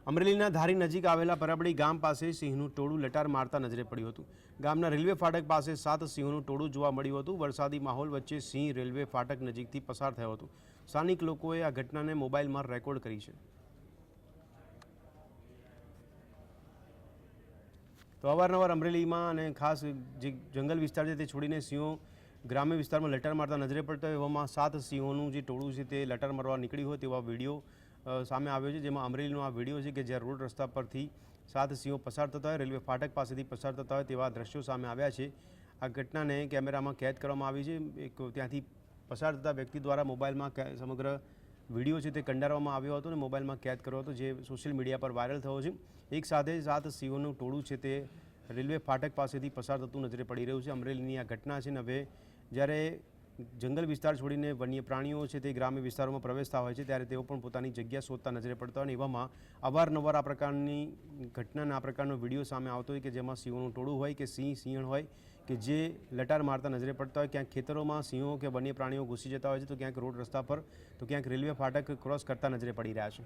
અમરેલીના ધારી નજીક આવેલા પરબડી ગામ પાસે સિંહનું ટોળું લટાર મારતા નજરે પડ્યું હતું। ગામના રેલવે ફાટક પાસે 7 સિંહોનું ટોળું જોવા મળ્યું હતું। વરસાદી માહોલ વચ્ચે સિંહ રેલવે ફાટક નજીકથી પસાર થયો હતો। સ્થાનિક લોકોએ આ ઘટનાને મોબાઈલમાં રેકોર્ડ કરી છે। તો અવારનવાર અમરેલીમાં અને ખાસ જે જંગલ વિસ્તાર છે તે છોડીને સિંહો ગ્રામ્ય વિસ્તારમાં લટાર મારતા નજરે પડતા હોય એવામાં 7 સિંહોનું જે ટોળું છે તે લટાર મારવા નીકળ્યું હોય તેવા વિડીયો સામે આવ્યો છે, જેમાં અમરેલીનો આ વિડીયો છે કે જ્યાં રોડ રસ્તા પરથી 7 સિંહો પસાર થતા હોય, રેલવે ફાટક પાસેથી પસાર થતા હોય તેવા દ્રશ્યો સામે આવ્યા છે। આ ઘટનાને કેમેરામાં કેદ કરવામાં આવી છે। એક ત્યાંથી પસાર થતા વ્યક્તિ દ્વારા મોબાઈલમાં સમગ્ર વિડીયો છે તે કંડારવામાં આવ્યો હતો અને મોબાઈલમાં કેદ કર્યો હતો, જે સોશિયલ મીડિયા પર વાયરલ થયો છે। એક સાથે 7 સિંહોનું ટોળું છે તે રેલવે ફાટક પાસેથી પસાર થતું નજરે પડી રહ્યું છે। અમરેલીની આ ઘટના છે ને હવે જ્યારે જંગલ વિસ્તાર છોડીને વન્ય પ્રાણીઓ છે તે ગ્રામ્ય વિસ્તારોમાં પ્રવેશતા હોય છે ત્યારે તેઓ પણ પોતાની જગ્યા શોધતા નજરે પડતા હોય અને એવામાં અવારનવાર આ પ્રકારની ઘટનાના આ પ્રકારનો વિડીયો સામે આવતો હોય કે જેમાં સિંહોનું ટોળું હોય કે સિંહણ હોય કે જે લટાર મારતા નજરે પડતા હોય। ક્યાંક ખેતરોમાં સિંહો કે વન્ય પ્રાણીઓ ઘૂસી જતા હોય છે, તો ક્યાંક રોડ રસ્તા પર, તો ક્યાંક રેલવે ફાટક ક્રોસ કરતા નજરે પડી રહ્યા છે।